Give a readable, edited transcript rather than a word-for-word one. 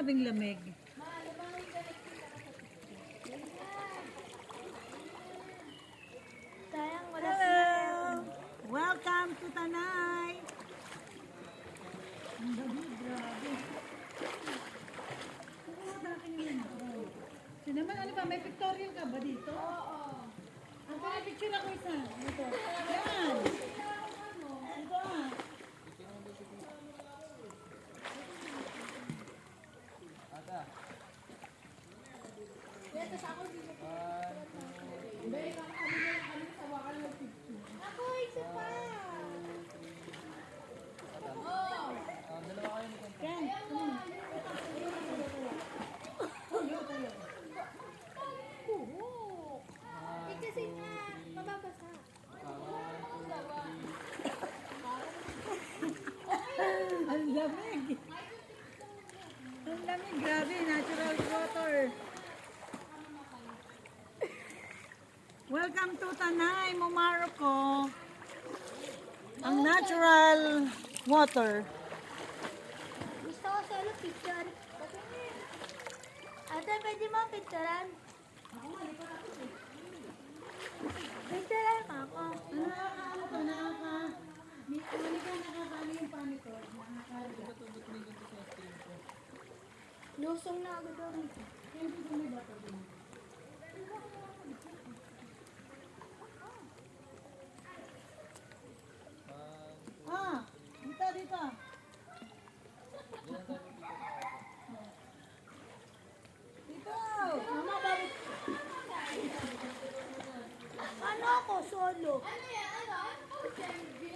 grabing lamig. Hello! Welcome to Tanay! Ang gabi, grabe. Sinaman, ano ba? May pictorial ka ba dito? Oo. Ang picture ako isa. Dito. Yan! Ito ah. Ako, isa pa. Ken, come on. Kasi nga, mababasa. Ang lamig. Ang lamig. Grabe, natural water. Welcome to Tanay, Momarco. Ang natural water. Gusto ko solo picture. Ate, pwede mo picturean? Picturean mo ako. Ano to? Nakakali yung panito. Nakakali. Lusong na ako doon. Ah, dito. Dito. Mama, bakit? Ano ako, solo? Ano yan? Ano?